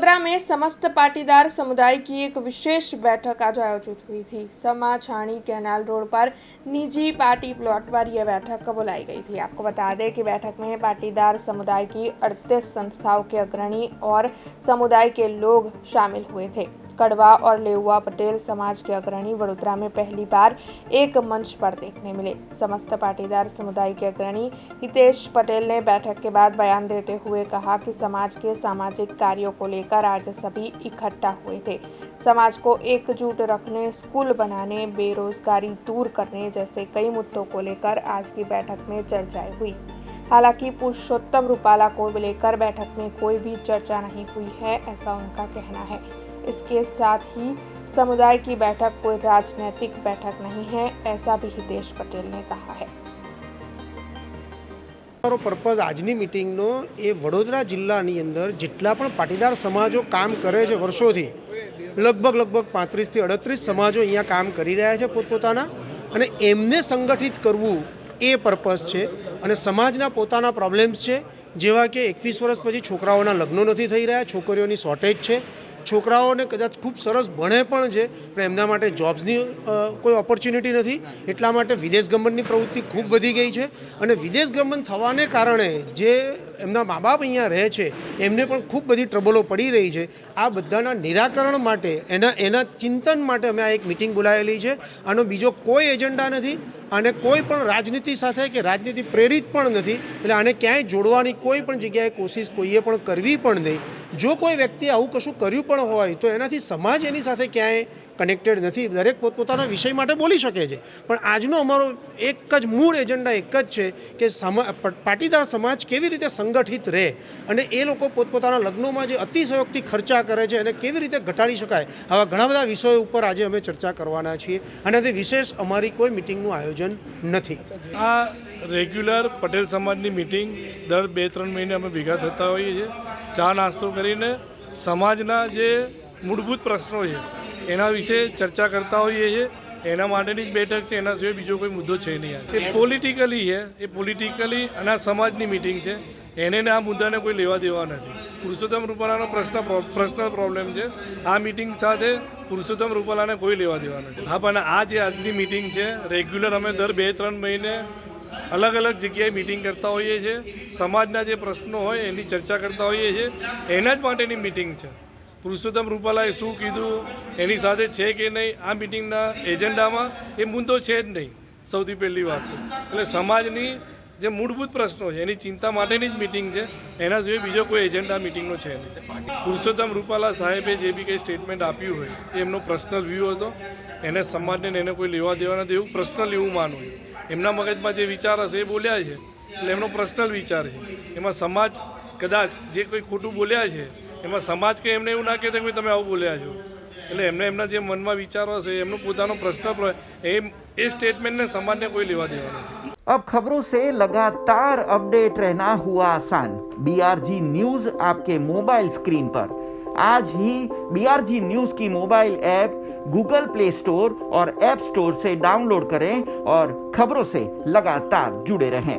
वडोदरा में समस्त पाटीदार समुदाय की एक विशेष बैठक आज आयोजित हुई थी। समा छाणी कैनाल रोड पर निजी पार्टी प्लॉट पर यह बैठक बुलाई गई थी। आपको बता दें कि बैठक में पाटीदार समुदाय की 38 संस्थाओं के अग्रणी और समुदाय के लोग शामिल हुए थे। कड़वा और लेउआ पटेल समाज के अग्रणी वडोदरा में पहली बार एक मंच पर देखने मिले। समस्त पाटीदार समुदाय के अग्रणी हितेश पटेल ने बैठक के बाद बयान देते हुए कहा कि समाज के सामाजिक कार्यों को लेकर आज सभी इकट्ठा हुए थे। समाज को एकजुट रखने, स्कूल बनाने, बेरोजगारी दूर करने जैसे कई मुद्दों को लेकर आज की बैठक में चर्चाएं हुई। हालांकि पुरुषोत्तम रूपाला को लेकर बैठक में कोई भी चर्चा नहीं हुई है, ऐसा उनका कहना है। इसके साथ ही समुदाय की बैठक कोई राजनीतिक बैठक नहीं है, ऐसा भी हितेश पटेल ने कहा है। पर्पज आजनी मीटिंगनो ए वडोदरा जिल्लानी अंदर जेटला पण पाटीदार समाजो काम करे छे वर्षोथी लगभग 35 થી 38 समाजो अहींया काम करी रह्या छे पोतपोताना अने एमने संगठित करवुं ए पर्पज छे। अने समाजना पोताना प्रोब्लेम्स छे, जेवा के 21 वर्ष पछी छोकराओना लग्नो नथी थई रह्या, छोकरीओनी शॉर्टेज छे, छोकराओने कदाच खूब सरस भणे पण छे पण एमना माटे जॉब्सनी कोई ऑपॉर्च्युनिटी नथी। एटला माटे विदेश गमननी प्रवृत्ति खूब वधी गई छे अने विदेश गमन थवाने कारणे जे एमना मा बाप अहींया रहे छे एમને પણ खूब बधी ट्रबलो पड़ी रही है। आ बधाना निराकरण माटे एना चिंतन माटे अमे आ एक मीटिंग बोलावेली छे। आनो बीजो कोई एजेंडा नथी અને કોઈ પણ રાજનીતિ સાથે કે રાજનીતિ પ્રેરિત પણ નથી, એટલે આને ક્યાંય જોડવાની કોઈ પણ જગ્યાએ કોશિશ કોઈએ પણ કરવી પણ નહીં। જો કોઈ વ્યક્તિ આવું કશું કર્યું પણ હોય તો એનાથી સમાજ એની સાથે ક્યાંય કનેક્ટેડ નથી। દરેક પોતપોતાના વિષય માટે બોલી શકે છે, પણ આજનો અમારો એક જ મૂળ એજન્ડા એક જ છે કે પાટીદાર સમાજ કેવી રીતે સંગઠિત રહે અને એ લોકો પોતપોતાના લગ્નોમાં જે અતિશયોક્તિ ખર્ચા કરે છે એને કેવી રીતે ઘટાડી શકાય, આવા ઘણા બધા વિષયો ઉપર આજે અમે ચર્ચા કરવાના છીએ અને તે વિશેષ અમારી કોઈ મિટિંગનું આયોજન નથી। આ રેગ્યુલર પટેલ સમાજની મિટિંગ દર 2-3 મહિને અમે ભેગા થતા હોઈએ છીએ। ચા નાસ્તો કરીને સમાજના જે મૂળભૂત પ્રશ્નો છે એના વિશે ચર્ચા કરતા હોઈએ છીએ। એના માટેની જ બેઠક છે, એના સિવાય બીજો કોઈ મુદ્દો છે નહીં। એ પોલિટિકલી છે, એ પોલિટિકલી અને આ સમાજની મિટિંગ છે, એને આ મુદ્દાને કોઈ લેવા દેવા નથી। પુરુષોત્તમ રૂપાલાનો પર્સનલ પ્રોબ્લેમ છે, આ મિટિંગ સાથે પુરુષોત્તમ રૂપાલાને કોઈ લેવા દેવા નથી। હા, પણ આ જે આજની મિટિંગ છે રેગ્યુલર અમે દર 2-3 મહિને અલગ અલગ જગ્યાએ મિટિંગ કરતા હોઈએ છીએ। સમાજના જે પ્રશ્નો હોય એની ચર્ચા કરતા હોઈએ છીએ, એના જ માટેની મિટિંગ છે। પુરુષોત્તમ રૂપાલાએ શું કીધું એની સાથે છે કે નહીં આ મિટિંગના એજન્ડામાં એ મુદ્દો છે જ નહીં। સૌથી પહેલી વાત એટલે સમાજની જે મૂળભૂત પ્રશ્નો છે એની ચિંતા માટેની જ મિટિંગ છે, એના સિવાય બીજો કોઈ એજન્ડા મિટિંગનો છે નહીં। પુરુષોત્તમ રૂપાલા સાહેબે જે બી કંઈ સ્ટેટમેન્ટ આપ્યું હોય એ એમનો પર્સનલ વ્યૂ હતો, એને સમાજને એને કોઈ લેવા દેવા નથી એવું પર્સનલ એવું માનવું છે। એમના મગજમાં જે વિચાર હશે એ બોલ્યા છે એટલે એમનો પર્સનલ વિચાર છે, એમાં સમાજ કદાચ જે કોઈ ખોટું બોલ્યા છે એમાં સમાજ કે એમને એવું ના કહેતા કે તમે આવું બોલ્યા છો, એટલે એમને એમના જે મનમાં વિચારો હશે એમનો પોતાનો પ્રશ્ન એ સ્ટેટમેન્ટને સમાજને કોઈ લેવા દેવા નથી। अब खबरों से लगातार अपडेट रहना हुआ आसान। BRG न्यूज आपके मोबाइल स्क्रीन पर आज ही BRG न्यूज की mobile app Google play store और ऐप स्टोर से डाउनलोड करें और खबरों से लगातार जुड़े रहें।